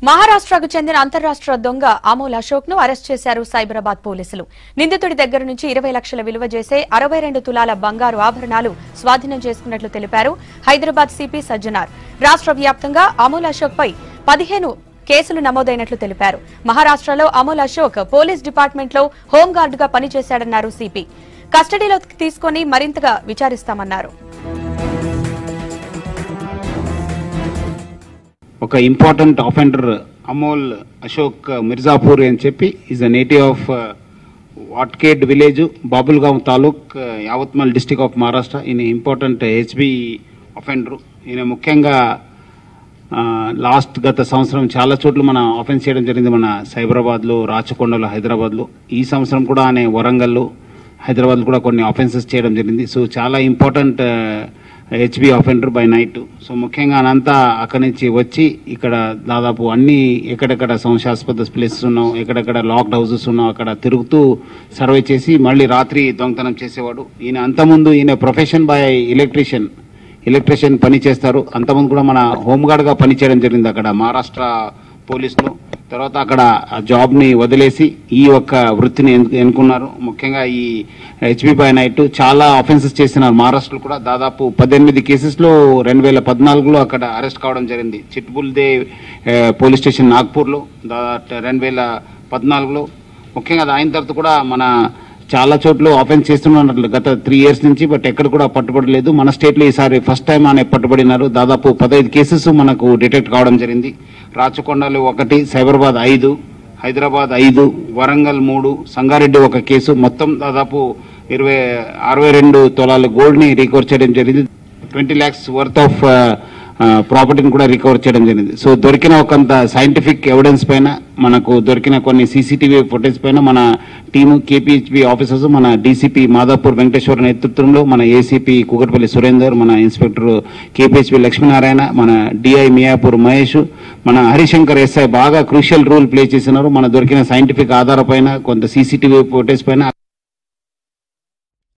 మహారాష్ట్రకు చెందిన అంతర్రాష్ట్ర దొంగ అమోల్ అశోక్ ను అరెస్ట్ చేశారు సైబరాబాద్ పోలీసులు. నిందితుడి దగ్గర నుంచి 20 లక్షల విలువ చేసే 62 తులాల బంగారు ఆభరణాలు స్వాధీనం చేసుకున్నట్లు తెలిపారు హైదరాబాద్ సిపి సజ్జనార్. రాష్ట్ర వ్యాప్తంగా అమోల్ అశోక్ పై 15 కేసులు నమోదైనట్లు తెలిపారు. మహారాష్ట్రలో అమోల్ అశోక్ పోలీస్ డిపార్ట్మెంట్ లో హోంగార్డ్ గా పనిచేశాడన్నారు సిపి. కస్టడీలోకి తీసుకుని మరింతగా విచారిస్తామన్నారు. ఒక ఇంపార్టెంట్ అఫెండర్ అమోల్ అశోక్ మిర్జాపూర్ అని చెప్పి is a native of Watkhed village, Babulgaon taluk, Yavatmal district of Maharashtra. ఈయన ఇంపార్టెంట్ హెచ్బి అఫెండర్. ఈయన ముఖ్యంగా గత సంవత్సరం చాలా చోట్ల మన ఆఫెన్స్ చేయడం జరిగింది. మన సైబరాబాద్లో, రాచకొండలో, హైదరాబాద్లో. ఈ సంవత్సరం కూడా ఆయన వరంగల్లో, హైదరాబాద్లో కూడా కొన్ని ఆఫెన్సెస్ చేయడం జరిగింది. సో చాలా important HB offender by night. So ముఖ్యంగా అనంతా అక్కడి నుంచి వచ్చి ఇక్కడ దాదాపు అన్ని ఎక్కడెక్కడ సంశయాస్పద ప్లేసెస్ ఉన్నాం, ఎక్కడెక్కడ లాక్డ్ హౌసెస్ ఉన్నాం అక్కడ తిరుగుతూ సర్వే చేసి మళ్ళీ రాత్రి దొంగతనం చేసేవాడు. ఈయన అంతకుముందు ఈయన ప్రొఫెషన్ బై ఎలక్ట్రీషియన్ పని చేస్తారు. అంతకుముందు కూడా మన హోంగార్డ్గా పనిచేయడం జరిగింది అక్కడ మహారాష్ట్ర పోలీసులో. తర్వాత అక్కడ ఆ జాబ్ని వదిలేసి ఈ యొక్క వృత్తిని ఎన్నుకున్నారు. ముఖ్యంగా ఈ హెచ్బి బై నైట్ చాలా ఆఫెన్సెస్ చేసినారు. మహారాష్ట్రలో కూడా దాదాపు 18 కేసెస్లో 2014లో అక్కడ అరెస్ట్ కావడం జరిగింది. చిట్బుల్దే పోలీస్ స్టేషన్ నాగ్పూర్లో 2014లో. ముఖ్యంగా అది అయిన తర్వాత కూడా మన చాలా చోట్ల ఆఫెన్స్ చేస్తున్నట్లు గత 3 years నుంచి. బట్ ఎక్కడ కూడా పట్టుబడలేదు. మన స్టేట్లో ఈసారి ఫస్ట్ టైం ఆయన పట్టుబడినారు. దాదాపు 15 కేసెస్ మనకు డిటెక్ట్ కావడం జరిగింది. రాచకొండలో 1, సైబరాబాద్ 5, హైదరాబాద్ 5, వరంగల్ 3, సంగారెడ్డి 1 కేసు. మొత్తం దాదాపు 62 తులాల గోల్డ్ని రికవర్ చేయడం జరిగింది. 20 lakhs వర్త్ ఆఫ్ ప్రాపర్టీని కూడా రికవర్ చేయడం జరిగింది. సో దొరికిన కొంత సైంటిఫిక్ ఎవిడెన్స్ పైన, మనకు దొరికిన కొన్ని సీసీటీవీ ఫుటేజ్ పైన మన టీము, కేపీహెచ్బి ఆఫీసర్స్, మన డీసీపీ మాదాపూర్ వెంకటేశ్వర నేతృత్వంలో, మన ఏసీపీ కూకట్పల్లి సురేందర్, మన ఇన్స్పెక్టర్ కేపీహెచ్బి లక్ష్మీనారాయణ, మన డిఐ మియాపూర్ మహేష్, మన హరిశంకర్ ఎస్ఐ బాగా క్రూషియల్ రోల్ ప్లే చేసినారు. మన దొరికిన సైంటిఫిక్ ఆధార పైన, కొంత సీసీటీవీ ఫుటేజ్ పైన